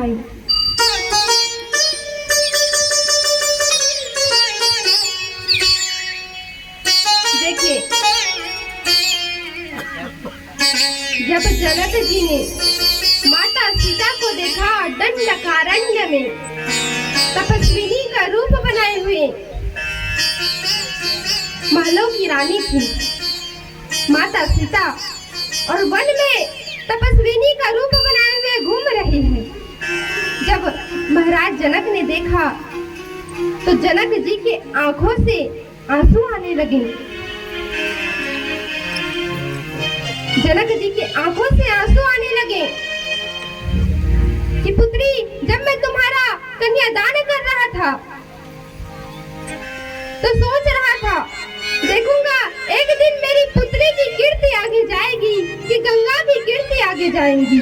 आई। देखिए, जब जनक जी ने माता सीता को देखा दंडकारण्य में तपस्विनी का रूप बनाए हुए, महलों की रानी थी माता सीता और वन में तपस्विनी का रूप बनाए हुए घूम रही है। जब महाराज जनक ने देखा तो जनक जी के आंखों से आंसू आने लगे। जनक जी के आंखों से आंसू आने लगे कि पुत्री, जब मैं तुम्हारा कन्यादान कर रहा था तो सोच रहा था, देखूंगा एक दिन मेरी पुत्री की कीर्ति आगे जाएगी कि गंगा की कीर्ति आगे जाएगी।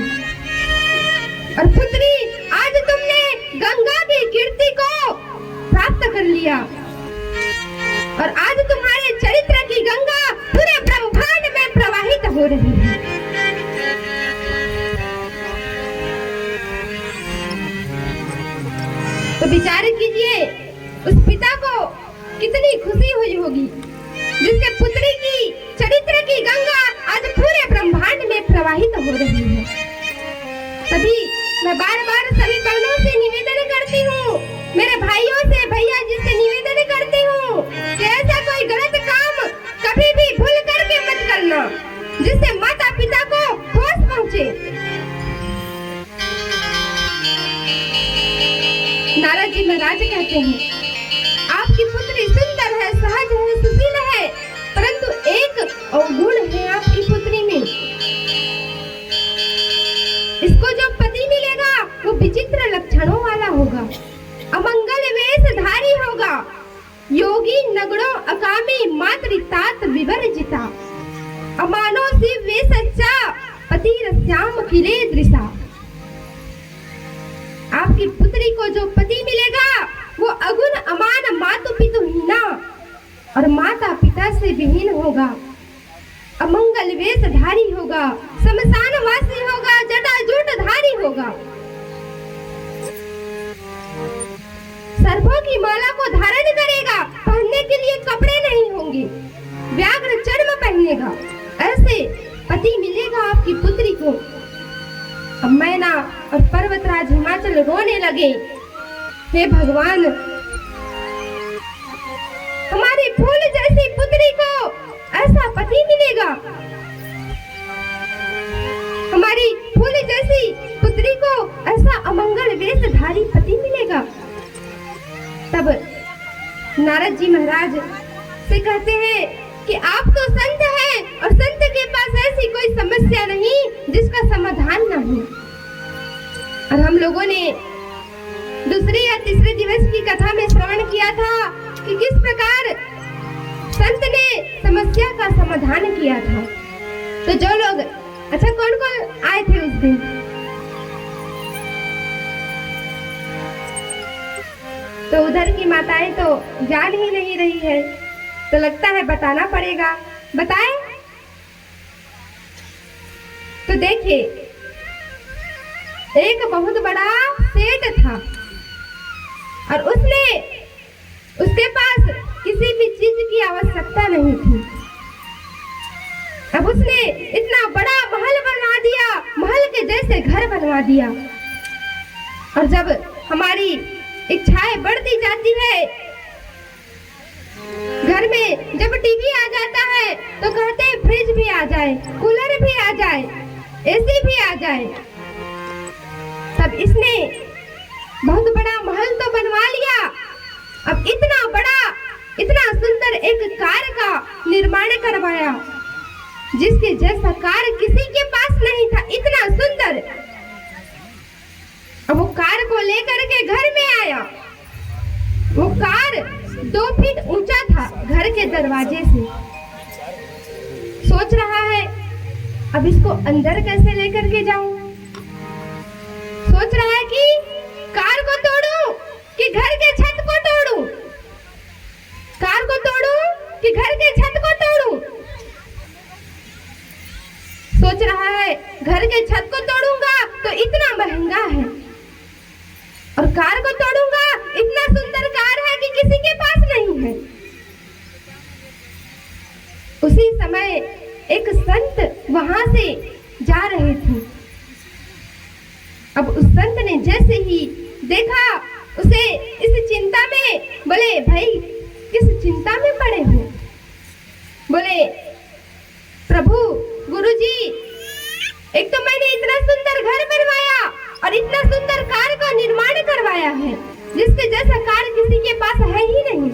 और पुत्री, आज तुमने गंगा की कीर्ति को प्राप्त कर लिया और आज तुम्हारे चरित्र की गंगा पूरे ब्रह्मांड में प्रवाहित हो रही है। तो विचार कीजिए, उस पिता को कितनी खुशी हुई होगी जिसके पुत्री की चरित्र की गंगा आज पूरे ब्रह्मांड में प्रवाहित हो रही है। तभी मैं बार-बार सभी बहनों से निवेदन करती हूँ, मेरे भाइयों से, भैया जी से निवेदन करती हूँ कि ऐसा कोई गलत काम कभी भी भूल करके मत करना जिससे माता पिता को ठोस पहुँचे। नारद जी महाराज कहते हैं, आपकी पुत्री सुंदर है, सहज है, सुशील है, परंतु एक अवगुण है आपकी पुत्री में। इसको जो पति मिलेगा वो विचित्र लक्षणों वाला होगा, अमंगल वेशधारी होगा, योगी नगड़ों अकामी मातृतात विवर्जिता, अमानो शिव वे सच्चा पति रस्याम किले दृशा। आपकी पुत्री को जो पति मिलेगा वो अगुण अमान मातु पितु हीना और माता पिता से विहीन होगा, अमंगल वेशधारी होगा, शमशान वासी होगा, जटाजूट धारी होगा, सर्पों की माला को धारण करेगा, पहनने के लिए कपड़े नहीं होंगे, व्याघ्र चर्म पहनेगा। ऐसे पति मिलेगा आपकी पुत्री को। अब मैना और पर्वतराज हिमाचल रोने लगे, हे भगवान, हमारी फूल जैसी पुत्री को ऐसा पति मिलेगा, हमारी फूल जैसी पुत्री को ऐसा अमंगल वेशधारी पति मिलेगा। तब नारद जी महाराज से कहते हैं कि आप तो संत हैं और संत के पास ऐसी कोई समस्या नहीं जिसका समाधान न हो। और हम लोगों ने दूसरे या तीसरे दिवस की कथा में श्रवण किया था कि किस प्रकार संत ने समस्या का समाधान किया था। तो जो लोग, अच्छा कौन कौन आए थे उस दिन? तो उधर की माताएं तो जान ही नहीं रही है, तो लगता है बताना पड़ेगा। बताएं? तो देखिए, एक बहुत बड़ा सेठ था और उसके पास किसी भी चीज की आवश्यकता नहीं थी। अब उसने इतना बड़ा महल बनवा दिया, महल के जैसे घर बनवा दिया। और जब हमारी इच्छाएं बढ़ती जाती है, घर में जब टीवी आ जाता है तो कहते हैं फ्रिज भी आ जाए, कूलर भी आ जाए, एसी भी आ जाए। तब इसने बहुत बड़ा महल तो बनवा लिया, अब इतना बड़ा, इतना सुंदर एक कार का निर्माण करवाया जिसके जैसा कार किसी के पास नहीं था, इतना सुंदर। अब वो कार को लेकर के घर में आया। वो कार 2 फीट ऊंचा था घर के दरवाजे से। सोच रहा है अब इसको अंदर कैसे लेकर के जाऊं। सोच रहा है कि कार को तोड़ूं कि घर के छत को तोड़ूं, कार को तोड़ूं कि घर के छत को तोड़ूं। सोच रहा है घर के छत को तोड़ूंगा तो इतना महंगा है, कार को तोड़ूंगा, इतना सुंदर कार है कि किसी के पास नहीं है। उसी समय एक संत वहां से जा रहे थे। अब उस संत ने जैसे ही देखा उसे इस चिंता में, बोले भाई किस चिंता में पड़े हो? बोले प्रभु गुरुजी, एक तो मैंने इतना सुंदर घर बनवाया और इतना सुंदर कार का निर्माण करवाया है जिसके जैसा कार किसी के पास है ही नहीं,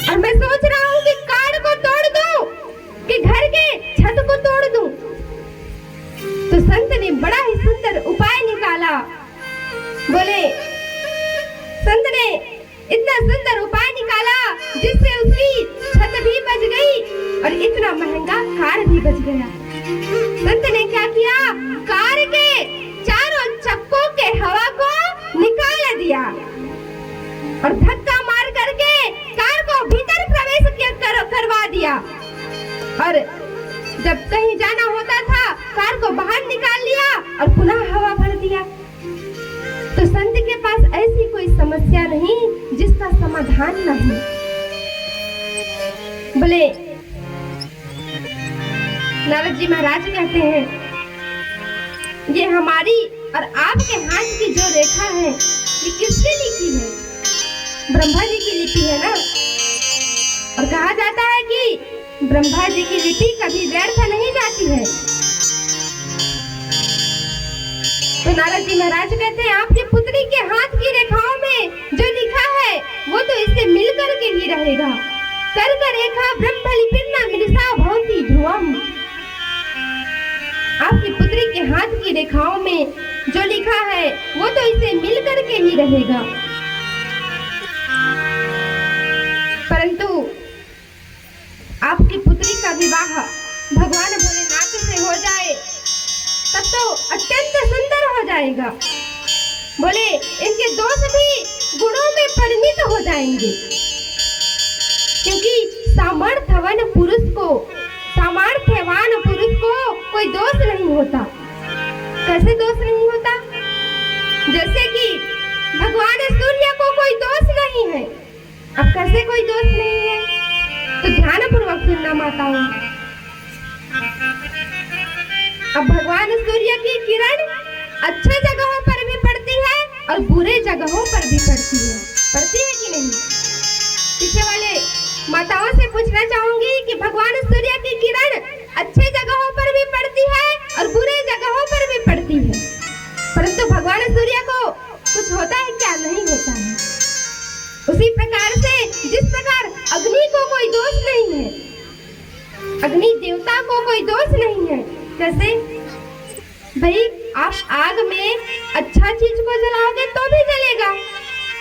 और मैं सोच रहा हूँ कि कार को तोड़ दूं कि घर के छत को तोड़ दूं। तो संत ने बड़ा ही सुंदर उपाय निकाला। बोले संत ने इतना सुंदर उपाय निकाला जिससे उसकी छत भी बच गई और इतना महंगा कार भी बच गया। संत ने क्या किया, कार के चारों चक्कों के हवा को निकाल दिया और धक्का मार करके कार को भीतर प्रवेश करवा दिया, और जब कहीं जाना होता था कार को बाहर निकाल लिया और पुनः हवा भर दिया। तो संत के पास ऐसी कोई समस्या नहीं जिसका समाधान नहीं। बोले नारद जी महाराज कहते हैं, ये हमारी और आपके हाथ की जो रेखा है ये किसकी लिखी है? ब्रह्मा जी की लिपि है ना। और कहा जाता है कि ब्रह्मा जी की लिपि कभी व्यर्थ नहीं जाती है। तो नारद जी महाराज कहते हैं, आपकी पुत्री के हाथ की रेखाओं में जो लिखा है वो तो इससे मिल करके ही रहेगा। कर्क रेखा ब्रह्म लिपिन्ना मृषा भवति ध्रुवम्। आपकी पुत्री के हाथ की रेखाओं में जो लिखा है वो तो इससे मिल करके ही रहेगा। परंतु आपकी पुत्री का विवाह भगवान भोलेनाथ से हो जाए तब तो अत्यंत सुंदर हो जाएगा। बोले इनके दोष भी गुणों में परिणित हो जाएंगे, क्योंकि सामर्थ्यवान पुरुष को कोई दोष नहीं होता। कैसे दोष नहीं होता? जैसे कि भगवान सूर्य को कोई दोष नहीं है। अब कैसे कोई दोष नहीं है? तो ध्यान पूर्वक सुनना माताओं। अब भगवान सूर्य की किरण अच्छे जगहों पर भी पड़ती है और बुरे जगहों पर भी पड़ती है कि नहीं? पीछे वाले माताओं से पूछना चाहूंगी कि भगवान सूर्य की किरण अच्छे जगहों पर भी पड़ती है और बुरे जगहों पर भी पड़ती है, परंतु भगवान सूर्य को कुछ होता है क्या? नहीं होता है। उसी प्रकार से जिस प्रकार अग्नि को कोई दोष नहीं है, अग्नि देवता को कोई दोष नहीं है। कैसे? भाई आप आग में अच्छा चीज को जलाओगे तो भी जलेगा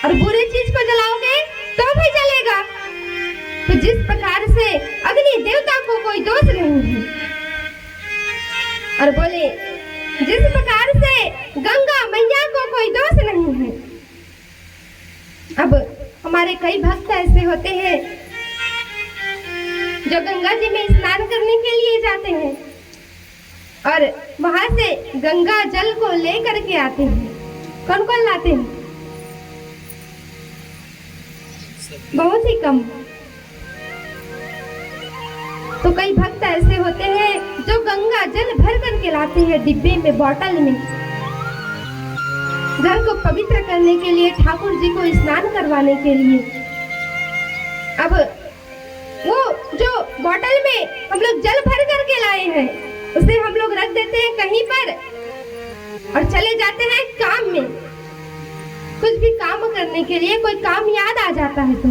और बुरे चीज को जलाओगे तो भी जलेगा। तो जिस प्रकार से अग्नि देवता को कोई दोष नहीं है, और बोले जिस प्रकार से गंगा मैया को कोई दोष नहीं है। अब हमारे कई भक्त ऐसे होते हैं जो गंगा जी में स्नान करने के लिए जाते हैं और वहां से गंगा जल को लेकर के आते हैं। कौन कौन लाते हैं? बहुत ही कम। तो कई भक्त ऐसे होते हैं जो गंगा जल भर करके लाते हैं डिब्बे में, बोतल में, घर को पवित्र करने के लिए, ठाकुर जी को स्नान करवाने के लिए। अब वो जो बोतल में हम लोग जल भर करके लाए हैं उसे हम लोग रख देते हैं कहीं पर और चले जाते हैं काम में। कुछ भी काम करने के लिए कोई काम याद आ जाता है तो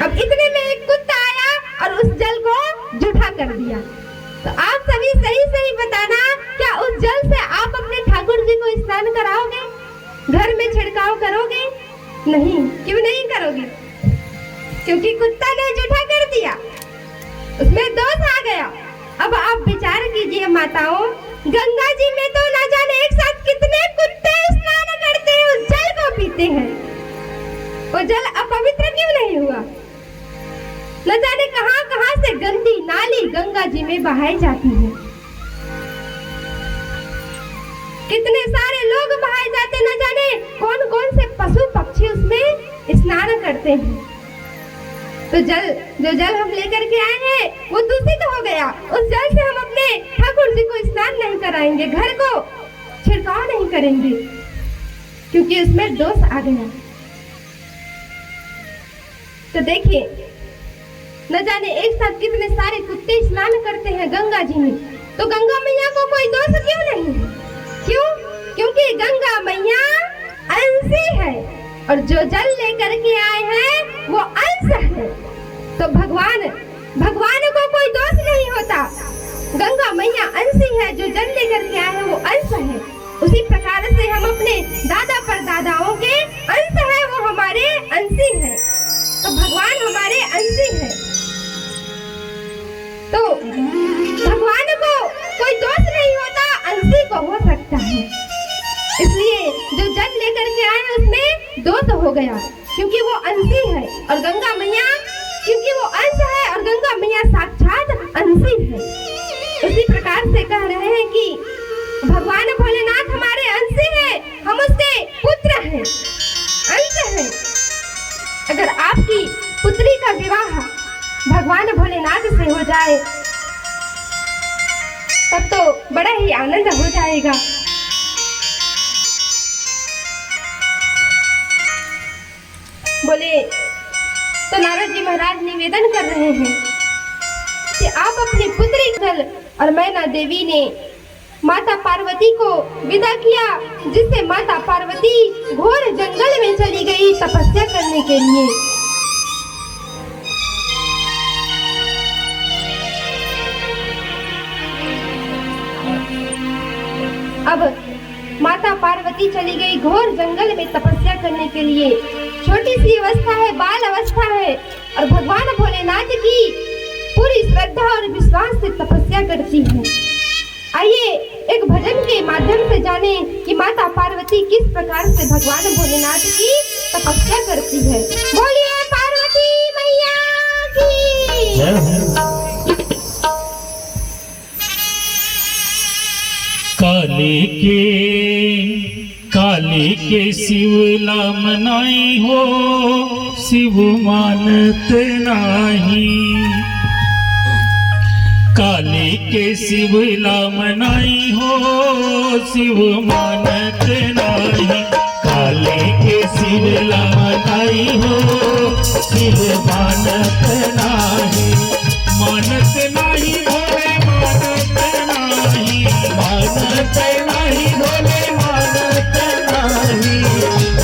अब इतने में एक कुत्ता आया और उस जल को जूठा कर दिया। तो आप सभी सही सही बताना, क्या उस जल से आप अपने ठाकुर जी को स्नान कराओगे? घर में छिड़काव करोगे? नहीं। क्यों नहीं करोगे? क्योंकि कुत्ता ने जूठा कर दिया, उसमें दोष आ गया। अब आप विचार कीजिए माताओं, गंगा जी में तो ना जाने एक साथ कितने कुत्ते स्नान करते हैं, उस जल को पीते हैं। वो जल अपवित्र क्यों नहीं हुआ? न जाने कहां कहां से गंदी नाली गंगा जी में बहाई जाती है। कितने सारे सारे लोग बहाए जाते, न जाने कौन कौन से पशु पक्षी उसमें स्नान करते हैं। तो जो जल हम लेकर के आए हैं वो दूषित हो गया। उस जल से हम अपने ठाकुर जी को स्नान नहीं कराएंगे, घर को छिड़काव नहीं करेंगे, क्योंकि उसमें दोष आ गया। तो देखिए, न जाने एक साथ कितने सारे कुत्ते स्नान करते हैं गंगा जी में, तो गंगा मैया को कोई दोष क्यों नहीं? क्यों? क्योंकि गंगा मैया अंशी है और जो जल लेकर के आए हैं वो अंश है। तो भगवान को कोई दोष नहीं होता। गंगा मैया अंशी है, जो जल लेकर के आए हैं वो अंश है। उसी प्रकार से हम अपने दादा परदादाओं के अंश है, वो हमारे अंशी है। तो भगवान हमारे अंशी है, तो भगवान को कोई दोष नहीं होता, अंशी को हो सकता है। इसलिए जो जल लेकर के आए हैं उसमें दोष हो गया, क्योंकि वो अंशी है और गंगा मैया, क्योंकि वो अंश है और गंगा मैया साक्षात अंशी है। उसी प्रकार से कह रहे हैं कि भगवान भोलेनाथ हमारे अंशी है, हम उसके पुत्र हैं, अंश हैं। अगर आपकी पुत्री का विवाह भगवान भोलेनाथ से हो जाए तब तो बड़ा ही आनंद हो जाएगा। बोले तो नारद जी महाराज निवेदन कर रहे हैं कि आप अपनी पुत्री कल और मैना देवी ने माता पार्वती को विदा किया, जिससे माता पार्वती घोर जंगल में चली गई तपस्या करने के लिए। अब माता पार्वती चली गई घोर जंगल में तपस्या करने के लिए। छोटी सी अवस्था है, बाल अवस्था है, और भगवान भोलेनाथ की पूरी श्रद्धा और विश्वास से तपस्या करती है। आइए एक भजन के माध्यम से जाने कि माता पार्वती किस प्रकार से भगवान भोलेनाथ की तपस्या करती है। बोलिए पार्वती मैया की। काली के शिवला मनाई हो, शिव मानत नाही। काली के शिवला मनाई हो, शिव मानत नाही। काली के शिवला मनाई हो, शिव मानत नाही। मानत नाही भोले मानत नाही, मानत नाही भोले मानत नाही।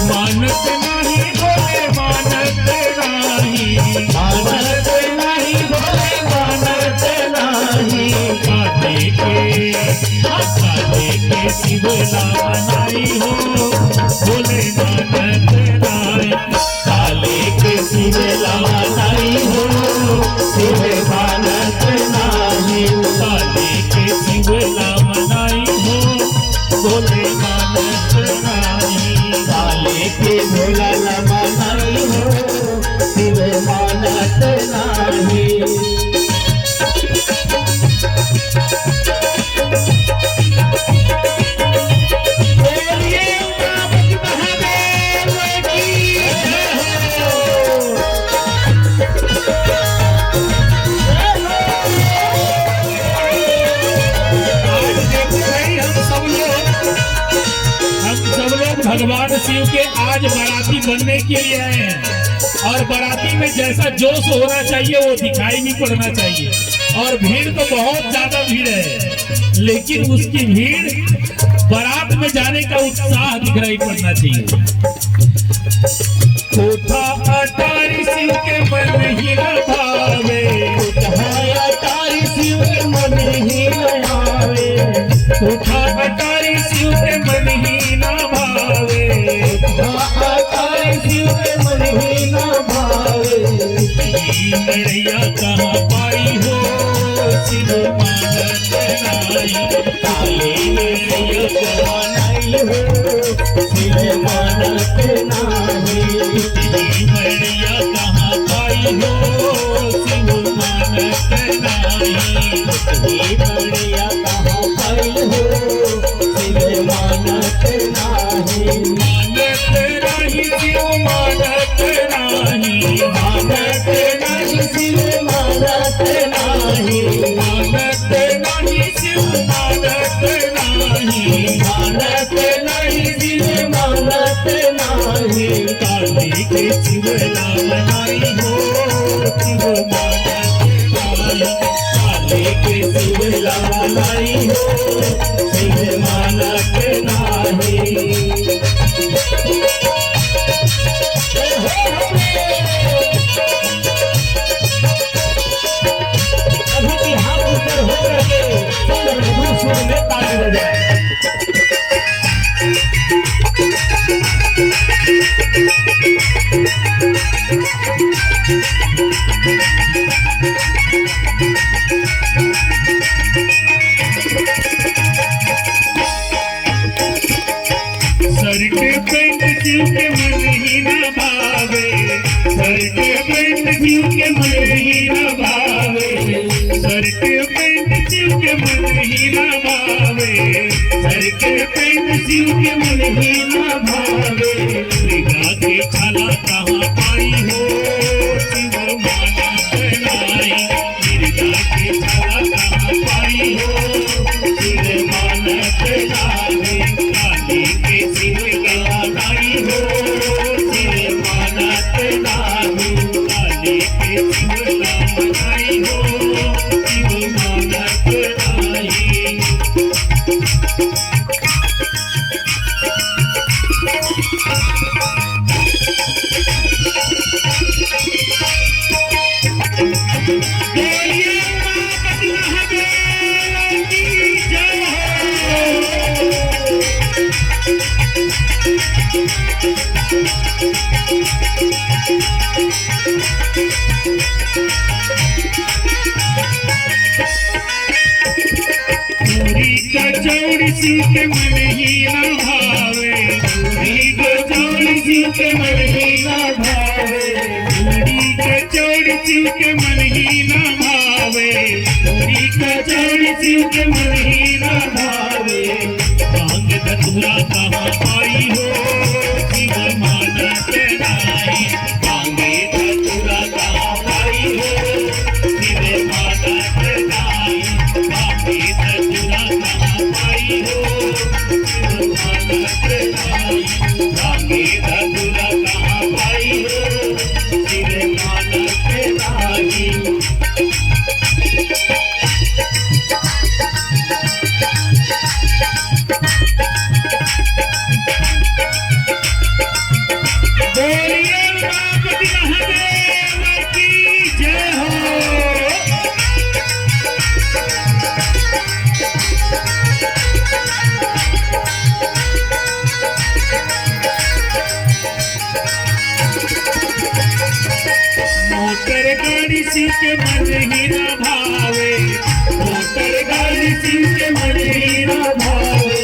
मानत नाही भोले मानत नाही, मानत नाही भोले मानत नाही। काली के शिवला मनाई हो, भोले मानत नाही। काली के शिवला मनाई हो, शिव मानत नाही। काली के शिवला मनाई हो, भोले मानत नाही। काली के भोला मनाई हो, शिव मानत नाही। भगवान शिव के आज बाराती बनने के लिए आए हैं, और बाराती में जैसा जोश होना चाहिए वो दिखाई भी पड़ना चाहिए। और भीड़ तो बहुत ज्यादा भीड़ है, लेकिन उसकी भीड़ बारात में जाने का उत्साह दिखाई पड़ना चाहिए। कोठा अटारी शिव के मन ही न भावे, अटारी शिव के मन ही न भावे। कोठा अटारी शिव के मन ही न भावे, अटारी शिव के मन ही न भावे। लड़ैया कहाँ पाई हो, शिव मानत नाही। काली लड़ैया कहाँ नहीं हो, शिव मानत नाही। लड़ैया कहाँ पाई हो, शिव मानत नाही। लड़ैया कहाँ पाई हो, शिव मानत नाही मानत नाही शिव मानत नाही मानत नाही शिव मानत नाही मानत नाही शिव मानत नाही मानत नाही शिव मानत नाही काली के शिवला मनाई हो शिव मानत नाही काली के शिवला नाही हो शिव मानत नाही अभी की हाथ ऊपर हो रहे सुंदर मधुर सुर में ताली बजाए सर के पेंट जीव के मन ही न भावे सर के पेंट जीव के मन ही न भावे सर के पेंट जीव के मन ही न भावे सर के पेंट जीव के मन ही न भावे निगाह के छाला कहाँ पाई हो शिव मानत नाही निगाह के छाला कहाँ पाई हो शिव मानत नाही काली के शिव गलाई हो शिव मानत नाही काली के शिव गलाई हो शिव मानत नाही बोलिए माता महादेव की जय हो पूरी कचौड़ी शिव के मन ही न भावे पूरी कचौड़ी शिव के मन ही न भावे पूरी कचौड़ी शिव के मन ही न भावे पूरी कचौड़ी शिव के मन ही न भावे भांग धतूरा कहाँ पाई हो शिव मानत नाही भांग धतूरा कहाँ पाई हो शिव मानत नाही भांग धतूरा कहाँ पाई हो शिव मानत नाही भांग धतूरा कहाँ पाई हो शिव मानत नाही बोलिए गणपति महादेव की जय हो मोटर गाड़ी शिव के मन ही न भावे मोटर गाड़ी शिव के मन ही न भावे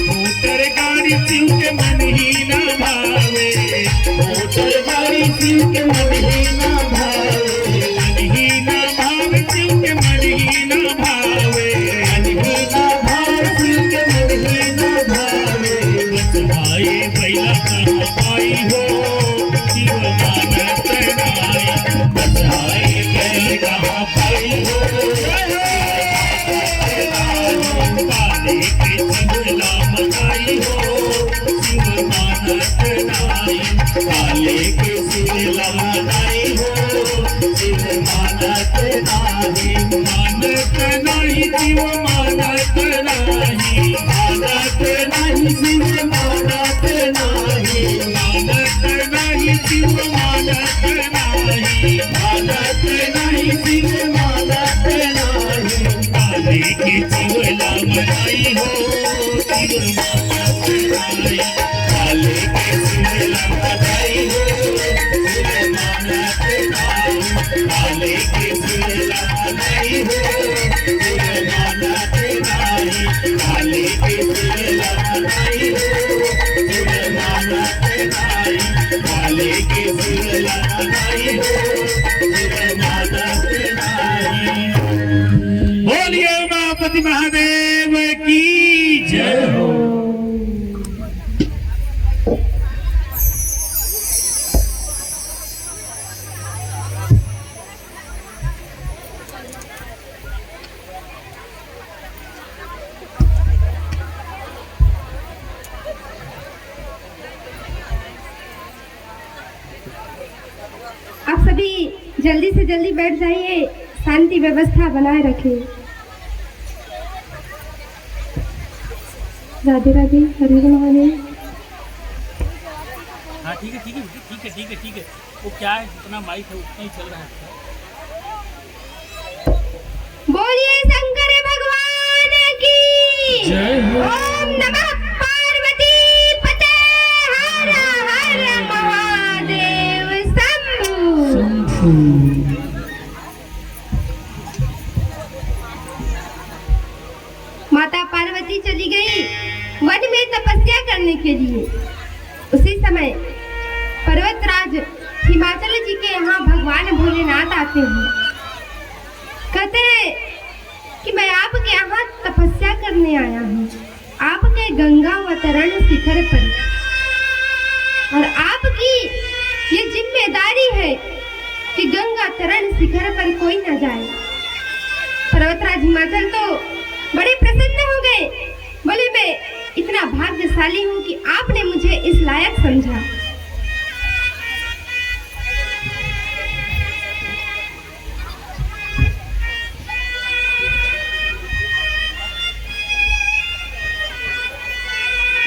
मोटर गाड़ी शिव के मन ही न भावे मोटर गाड़ी शिव के मन ही न भावे मन ही न भावे शिव के मन ही न भावे मन ही न भावे शिव के मन ही न भावे बचवाए भैया कहाँ पाई हो शिव मानत नाही बचवाए बैल कहाँ पाई हो काले के शिवला मनाई हो शिव मानत नाही काले के शिवला मनाई हो शिव मानत नाही मानत नाही शिव मानत नाही मानत नाही शिव मानत नाही मानत नाही शिव मानत नाही मानत नाही शिव मानत नाही काले के शिवला मनाई हो शिव मानत नाही काले के शिवला मनाई हो शिव मानत नाही काले के शिवला मनाई हो शिव मानत नाही काले के शिवला मनाई हो शिव मानत नाही काले के शिवला मनाई हो शिव मानत नाही बोलिए उमापति महादेव की जय हो। जल्दी से जल्दी बैठ जाइए, शांति व्यवस्था बनाए रखें। राधे राधे, हरे राम महादेव। हाँ ठीक है ठीक है ठीक है ठीक है ठीक है। वो क्या है, जितना माइक है उतना ही चल रहा है। बोलिए शंकर भगवान की जय हो। ओम नमः पार्वती पते, हर हर महादेव शंभु। माता पार्वती चली गई वन में तपस्या करने के लिए। उसी समय पर्वतराज हिमाचल जी के यहाँ भगवान भोलेनाथ आते हैं। कहते हैं कि मैं आपके यहाँ तपस्या करने आया हूँ, आपके गंगा अवतरण शिखर पर, और आपकी ये जिम्मेदारी है कि गंगा तरण शिखर पर कोई न जाए। पर्वतराज हिमाचल तो बड़े प्रसन्न हो गए, बोले मैं इतना भाग्यशाली हूँ कि आपने मुझे इस लायक समझा।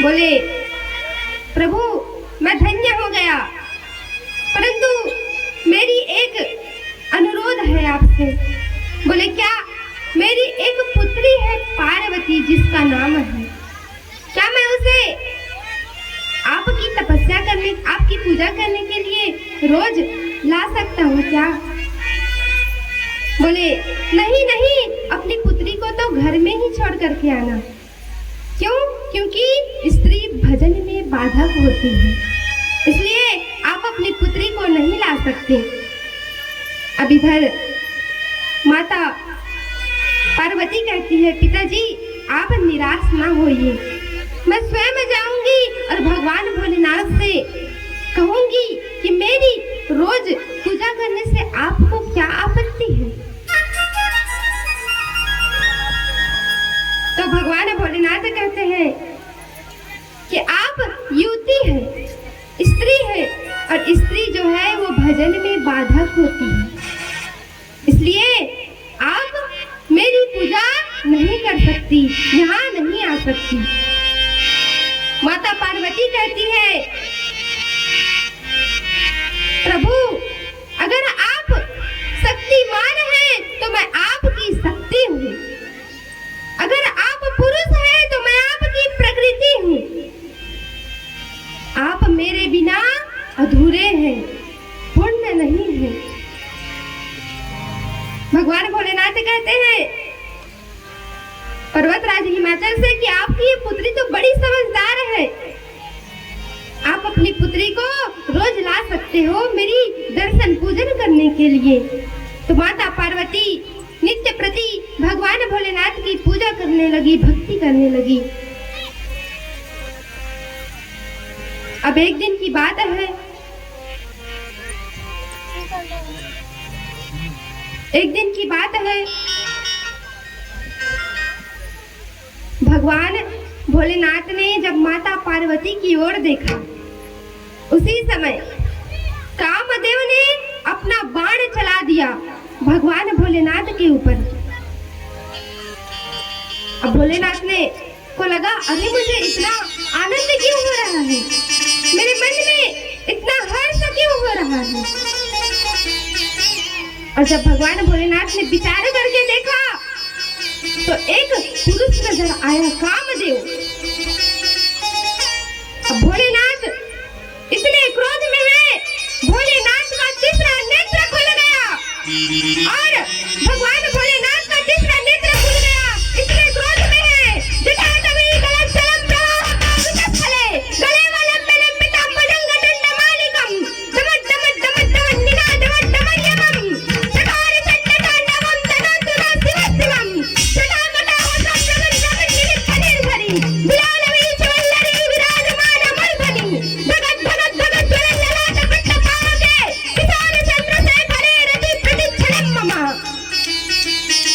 बोले प्रभु मैं धन्य हो गया, परंतु मेरी एक अनुरोध है आपसे। बोले क्या? मेरी एक पुत्री है पार्वती, जिसका नाम है, क्या मैं उसे आपकी तपस्या करने, आपकी पूजा करने के लिए रोज ला सकता हूँ क्या? बोले नहीं नहीं, अपनी पुत्री को तो घर में ही छोड़ करके आना। क्यों? क्योंकि स्त्री भजन में बाधक होती है, इसलिए आप अपनी पुत्री को नहीं ला सकते। अब इधर माता पार्वती कहती है पिताजी आप निराश ना होइए, मैं स्वयं जाऊंगी और भगवान भोलेनाथ से कहूंगी कि मेरी रोज पूजा करने से आपको क्या आपत्ति है। तो भगवान भोलेनाथ कहते हैं कि आप युवती है, स्त्री है, और स्त्री जो है वो भजन में बाधक होती है, इसलिए आप मेरी पूजा नहीं कर सकती, यहाँ नहीं आ सकती। माता पार्वती कहती है प्रभु अगर आप शक्तिमान हैं तो मैं आपकी शक्ति हूँ, अगर आप पुरुष हैं तो मैं आपकी प्रकृति हूँ, आप मेरे बिना अधूरे हैं, पूर्ण नहीं है। भगवान भोलेनाथ कहते हैं पर्वतराज हिमाचल से कि आपकी ये पुत्री तो बड़ी समझदार है, आप अपनी पुत्री को रोज ला सकते हो मेरी दर्शन पूजन करने के लिए। तो माता पार्वती नित्य प्रति भगवान भोलेनाथ की पूजा करने लगी, भक्ति करने लगी। अब एक दिन की बात है, एक दिन की बात है, भगवान भोलेनाथ ने जब माता पार्वती की ओर देखा, उसी समय कामदेव ने अपना बाण चला दिया भगवान भोलेनाथ के ऊपर। अब भोलेनाथ ने को लगा अरे मुझे इतना आनंद क्यों हो रहा है, मेरे मन में इतना हर्ष क्यों हो रहा है। और जब भगवान भोलेनाथ ने विचार करके देखा तो एक पुरुष नजर आया, कामदेव। अब भोलेनाथ इतने क्रोध में है, भोलेनाथ का तीसरा नेत्र खुल गया और भगवान भोलेनाथ का तीसरा नेत्र खुल गया, इतने क्रोध में है। जटाटवी गलच्चलम प्रवाह कावितस्थले गले वलम लंबितम भुजंग दंडमालिकम दमट दमट दमट दमट निनादमट दमयमम चकार चंडतांडवम तनोतुरा शिवशिवम जटामटा वसंतगण जगन निमित्तनिर्भरी बिलालवी चवल्लरी विराजमान मर्धनी जगत धगत धगत ज्वलन ललाट पिट्टपावके किसान चंद्रशेखरे रति प्रतिक्षणम मम।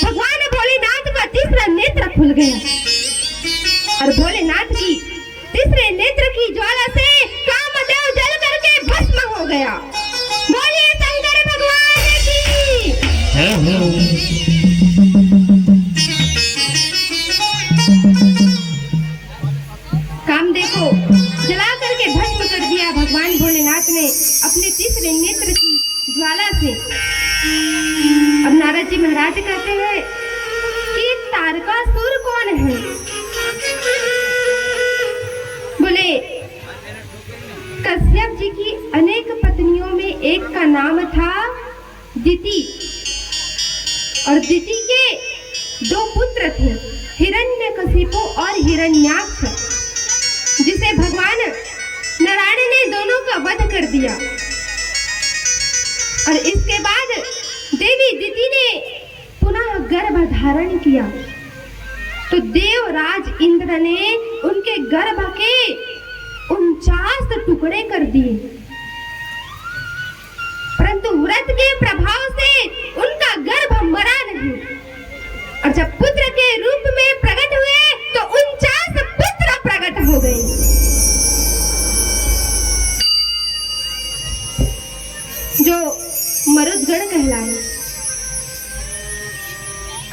भगवान भोलेनाथ का तीसरा नेत्र खुल गया और भोलेनाथ की तीसरे नेत्र की ज्वाला से कामदेव जल करके भस्म हो गया। बोलिए शंकर भगवान की जय हो। काम देखो जला करके भस्म कर दिया भगवान भोलेनाथ ने अपने तीसरे नेत्र की ज्वाला से। अब नारद जी महाराज कहते हैं कि तारकासुर कौन है? बोले कश्यप जी की अनेक पत्नियों में एक का नाम था दिति और दिति के 2 पुत्र थे, हिरण्यकशिपु और हिरण्याक्ष, जिसे भगवान नारायण ने दोनों का वध कर दिया। और इसके बाद देवी दिति ने पुनः गर्भ धारण किया तो देवराज इंद्र ने उनके गर्भ के 49 टुकड़े कर दिए, परंतु व्रत के प्रभाव से उनका गर्भ मरा नहीं और जब पुत्र के रूप में प्रकट हुए तो 49 पुत्र प्रकट हो गए। जो मरुदगण कहलाए।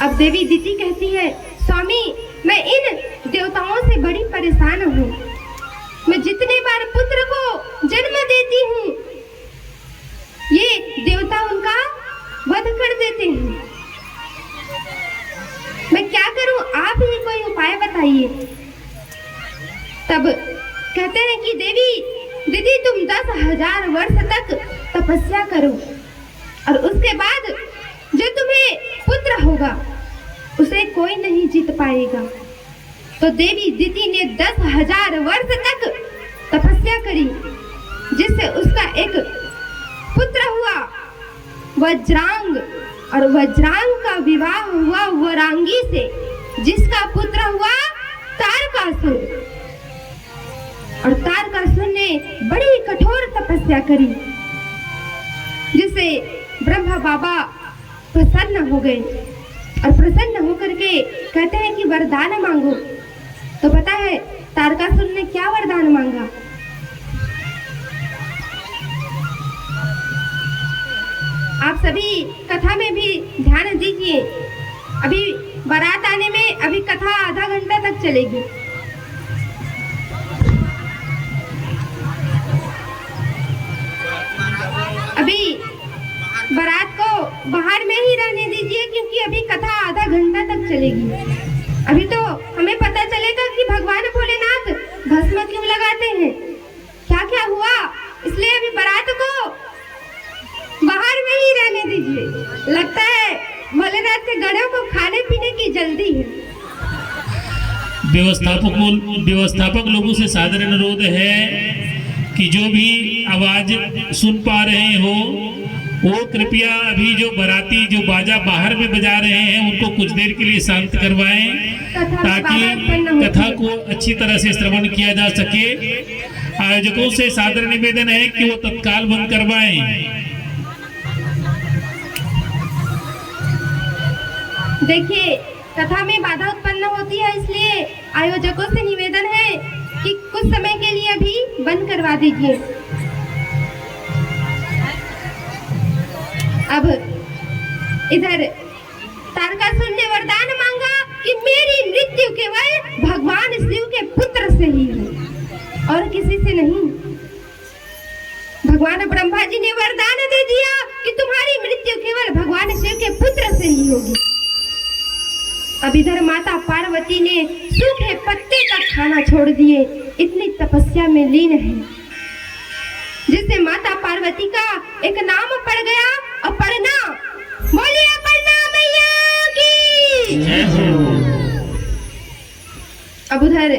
अब देवी दिति कहती है स्वामी मैं इन देवताओं से बड़ी परेशान हूँ, मैं जितने बार पुत्र को जन्म देती हूँ ये देवता उनका वध कर देते हैं, मैं क्या करूं? आप ही कोई उपाय बताइए। तब कहते हैं कि देवी दीदी तुम 10,000 वर्ष तक तपस्या करो और उसके बाद जो तुम्हें पुत्र होगा उसे कोई नहीं जीत पाएगा। तो देवी दिति ने 10,000 वर्ष तक तपस्या करी जिससे उसका एक पुत्र हुआ वज्रांग और वज्रांग का विवाह हुआ वरांगी से जिसका पुत्र हुआ तारकासुर। और तारकासुर ने बड़ी कठोर तपस्या करी जिससे ब्रह्मा बाबा प्रसन्न हो गए और प्रसन्न होकर के कहते हैं कि वरदान मांगो। तो पता है तारकासुर ने क्या वरदान मांगा? आप सभी कथा में भी ध्यान दीजिए, अभी बारात आने में अभी कथा आधा घंटा तक चलेगी। अभी बारात को बाहर में ही रहने दीजिए क्योंकि अभी कथा आधा घंटा तक चलेगी। अभी तो हमें पता चलेगा कि भगवान भोलेनाथ भस्म क्यों लगाते हैं, क्या क्या हुआ, इसलिए अभी बारात को बाहर में ही रहने दीजिए। लगता है भोलेनाथ के गणों को खाने पीने की जल्दी है। व्यवस्थापक लोगों से सादर अनुरोध है कि जो भी आवाज सुन पा रहे हो वो कृपया अभी जो बाराती जो बाजा बाहर में बजा रहे हैं उनको कुछ देर के लिए शांत करवाएं ताकि कथा को अच्छी तरह से श्रवण किया जा सके। आयोजकों से सादर निवेदन है कि वो तत्काल बंद करवाएं। देखिए कथा में बाधा उत्पन्न होती है, इसलिए आयोजकों से निवेदन है कि कुछ समय के लिए अभी बंद करवा दीजिए। अब इधर तारकासुर ने वरदान मांगा कि मेरी मृत्यु केवल भगवान शिव के पुत्र से ही हो और किसी से नहीं। भगवान ब्रह्मा जी ने वरदान दे दिया कि तुम्हारी मृत्यु केवल भगवान शिव के पुत्र से ही होगी। अब इधर माता पार्वती ने सूखे पत्ते का खाना छोड़ दिए, इतनी तपस्या में लीन है जिससे माता पार्वती का एक नाम पड़ गया अपर्णा। बोलिए अपर्णा मैया की। अब उधर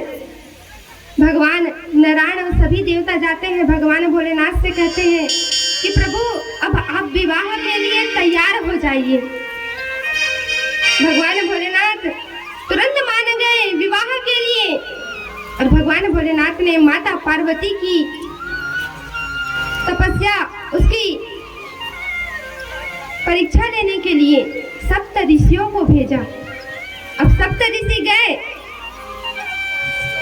भगवान नारायण और सभी देवता जाते हैं भगवान भोलेनाथ से कहते हैं कि प्रभु अब आप विवाह के लिए तैयार हो जाइए। भगवान भोलेनाथ तुरंत मान गए विवाह के लिए और भगवान भोलेनाथ ने माता पार्वती की तपस्या उसकी परीक्षा लेने के लिए सप्त ऋषियों को भेजा। अब सप्त ऋषि गए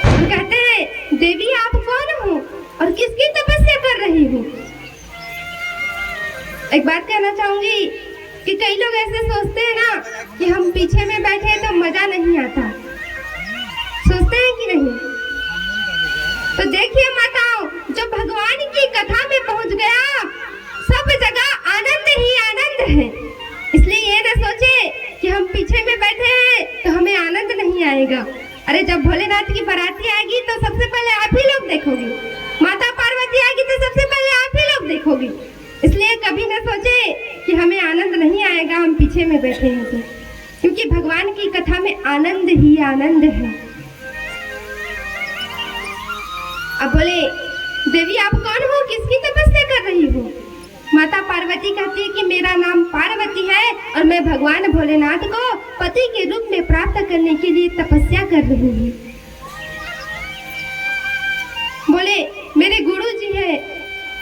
और कहते हैं देवी आप कौन हो और किसकी तपस्या कर रही हो? एक बात कहना चाहूंगी कि कई लोग ऐसे सोचते हैं ना कि हम पीछे में बैठे हैं तो मजा नहीं आता, सोचते हैं कि नहीं? तो देखिए माताओं, जो भगवान की कथा में पहुंच गया, सब जगह आनंद ही आनंद है। इसलिए ये ना सोचे कि हम पीछे में बैठे हैं तो हमें आनंद नहीं आएगा। अरे जब भोलेनाथ की बाराती आएगी तो सबसे पहले आप ही लोग देखोगे, माता पार्वती आएगी तो सबसे पहले आप ही लोग देखोगे। इसलिए कभी ना सोचे कि हमें आनंद नहीं आएगा हम पीछे में बैठे हैं तो, क्योंकि भगवान की कथा में आनंद ही आनंद है। अब बोले देवी आप कौन हो, किसकी तपस्या कर रही हो? माता पार्वती कहती है कि मेरा नाम पार्वती है और मैं भगवान भोलेनाथ को पति के रूप में प्राप्त करने के लिए तपस्या कर रही हूँ। बोले मेरे गुरु जी है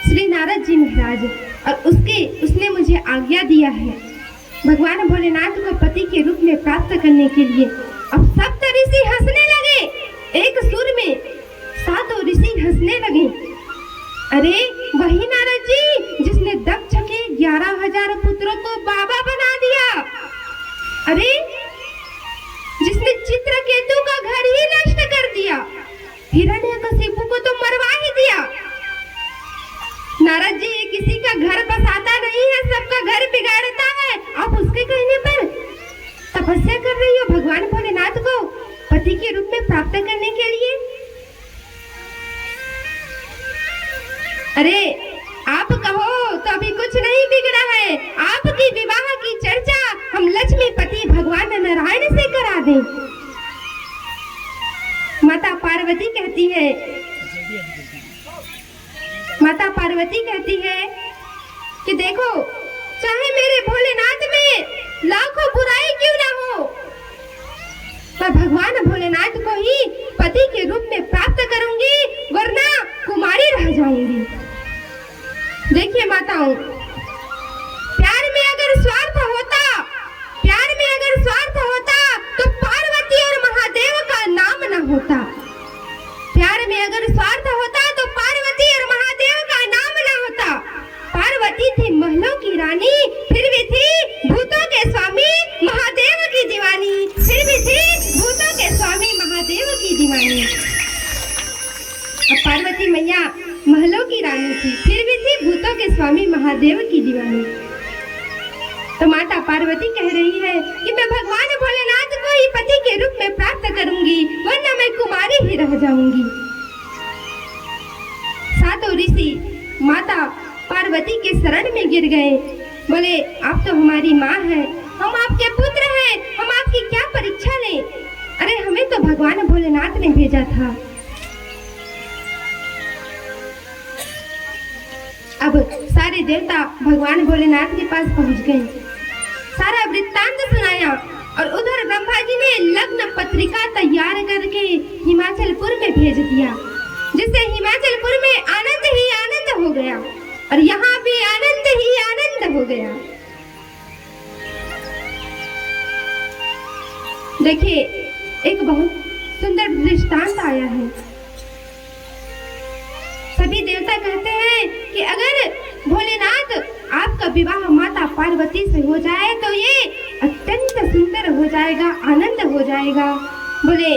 श्री नारद जी महाराज, और उसने मुझे आज्ञा दिया है भगवान भोलेनाथ को पति के रूप में प्राप्त करने के लिए। अब सब ऋषि हंसने लगे, एक सुर में सातों ऋषि हंसने लगे। अरे वही नारद जी जिसने दक्ष के 11,000 पुत्रों को बाबा बना दिया, अरे जिसने चित्रकेतु का घर ही नष्ट कर दिया, हिरण्यकशिपु को तो मरवा ही दिया। नारद जी किसी का घर बसाता नहीं है, सबका घर बिगाड़ता है। आप उसके कहने पर तपस्या कर रही हो भगवान भोलेनाथ को पति के रूप में प्राप्त करने के लिए। अरे आप कहो तो अभी कुछ नहीं बिगड़ा है, आपकी विवाह की चर्चा हम लक्ष्मीपति भगवान नारायण से करा दें। माता पार्वती कहती है कि देखो चाहे मेरे भोलेनाथ में लाखों बुराई क्यों ना हो, पर भगवान भोलेनाथ को ही पति के रूप में प्राप्त करूंगी, वरना कुमारी रह जाऊंगी। देखिए माताओं, प्यार में अगर स्वार्थ होता तो पार्वती और महादेव का नाम न होता। प्यार में अगर स्वार्थ होता तो पार्वती और महादेव का नाम न होता। पार्वती थी महलों की रानी, फिर भी थी भूतों के स्वामी महादेव की दीवानी, फिर भी थी भूतों के स्वामी महादेव की दीवानी। अब पार्वती मैया महलों की रानी थी, फिर भी थी भूतों के स्वामी महादेव की दीवानी। तो माता पार्वती कह रही है कि मैं भगवान भोलेनाथ को ही पति के रूप में प्राप्त करूंगी, वरना मैं कुमारी ही रह जाऊंगी। सातों ऋषि माता पार्वती के शरण में गिर गए। बोले आप तो हमारी माँ हैं, हम आपके पुत्र हैं, हम आपकी क्या परीक्षा लें? अरे हमें तो भगवान भोलेनाथ ने भेजा था। अब सारे देवता भगवान भोलेनाथ के पास पहुंच गए, सारा वृत्तांत सुनाया, और उधर ब्रह्मा जी ने लग्न पत्रिका तैयार करके हिमाचलपुर में भेज दिया, जिससे हिमाचलपुर में आनंद ही आनंद हो गया और यहाँ भी आनंद ही आनंद हो गया। देखिए एक बहुत सुंदर दृष्टांत आया है। सभी देवता कहते हैं कि अगर भोलेनाथ आपका विवाह माता पार्वती से हो जाए तो ये अत्यंत सुंदर हो जाएगा, आनंद हो जाएगा। बोले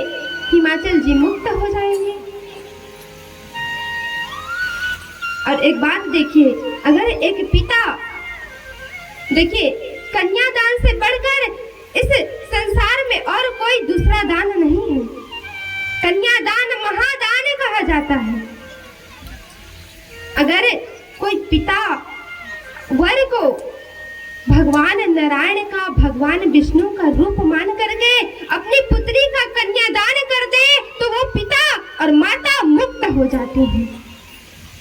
हिमाचल जी मुक्त हो जाएंगे। और एक बात देखिए, अगर एक पिता, देखिए कन्यादान से बढ़कर इस संसार में और कोई दूसरा दान नहीं है। कन्यादान महादान कहा जाता है। अगर कोई पिता वर को भगवान नारायण का, भगवान विष्णु का रूप मान करके अपनी पुत्री का कन्यादान कर दे तो वो पिता और माता मुक्त हो जाते हैं,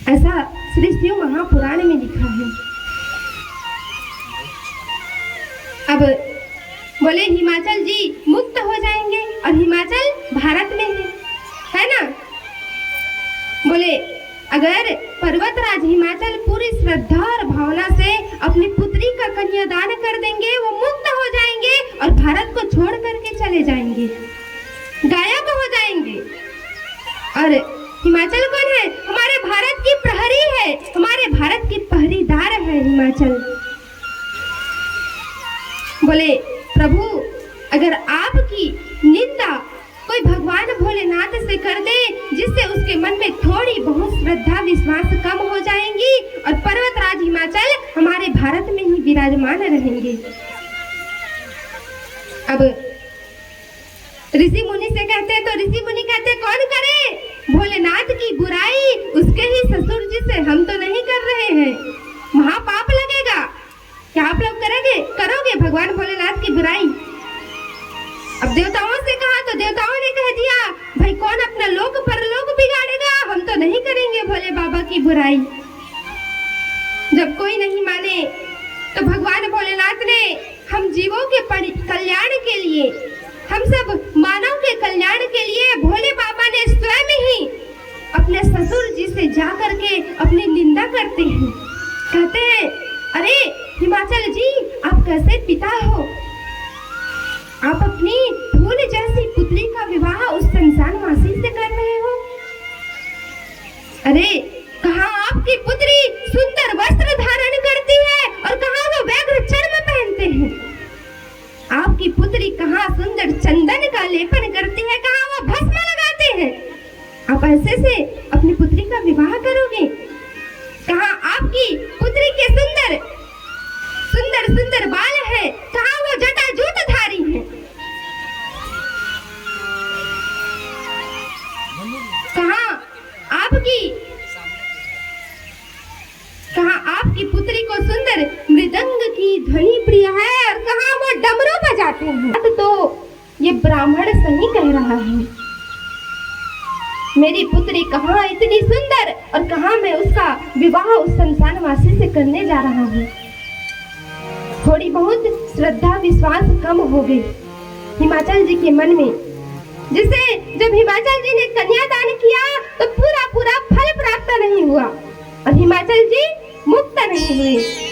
ऐसा श्री शिव महापुराण में लिखा है। अब बोले हिमाचल जी मुक्त हो जाएंगे, और हिमाचल भारत में है ना। बोले अगर पर्वतराज हिमाचल पूरी श्रद्धा और भावना से अपनी पुत्री का कन्यादान कर देंगे, वो मुक्त हो जाएंगे और भारत को छोड़ करके चले जाएंगे, गायब हो जाएंगे। और हिमाचल कौन है? हमारे भारत की प्रहरी है, हमारे भारत की पहरेदार है हिमाचल। बोले प्रभु, अगर आपकी निंदा कोई भगवान भोलेनाथ से कर दे, जिससे उसके मन में थोड़ी बहुत श्रद्धा विश्वास कम हो जाएंगी और पर्वतराज हिमाचल हमारे भारत में ही विराजमान रहेंगे। अब ऋषि मुनि से कहते हैं, तो ऋषि मुनि कहते हैं कौन करे भोलेनाथ की बुराई, उसके ही ससुर जी से, हम तो नहीं कर रहे हैं, महापाप लगेगा। क्या आप लोग करोगे भगवान भोलेनाथ की बुराई? अब देवताओं से कहा तो देवताओं ने कह दिया भाई कौन अपना लोक परलोक बिगाड़ेगा, हम तो नहीं करेंगे भोले बाबा की बुराई। जब कोई नहीं माने तो भगवान भोलेनाथ ने हम जीवों के कल्याण के लिए, हम सब मानव के कल्याण के लिए भोले बाबा ने स्वयं ही अपने ससुर जी से जा करके अपनी निंदा करते हैं। कहते हैं अरे हिमाचल जी, आप कैसे पिता हो, आप अपनी फूल जैसी पुत्री का विवाह उस संसान वासी से कर रहे हो। अरे कहाँ आपकी पुत्री सुंदर वस्त्र धारण करती है और कहाँ वो व्याघ्र चर्म पहनते हैं। आपकी पुत्री कहाँ सुंदर चंदन का लेपन करती है, कहाँ वो भस्म लगाते हैं। आप ऐसे से अपनी पुत्री का विवाह करोगे? कहाँ आपकी पुत्री के सुंदर सुंदर सुंदर बाल है, कहाँ वो जटाजूट धारी है। कहाँ आपकी पुत्री को सुंदर मृदंग की ध्वनि प्रिय है और कहाँ वो डमरू बजाते हैं। तो ये ब्राह्मण सही कह रहा है, मेरी पुत्री कहाँ इतनी सुंदर और कहाँ मैं उसका विवाह उस संसान वासी से करने जा रहा हूँ। थोड़ी बहुत श्रद्धा विश्वास कम हो गई हिमाचल जी के मन में, जिसे जब हिमाचल जी ने कन्यादान किया तो पूरा फल प्राप्त नहीं हुआ और हिमाचल जी मुक्त नहीं हुए।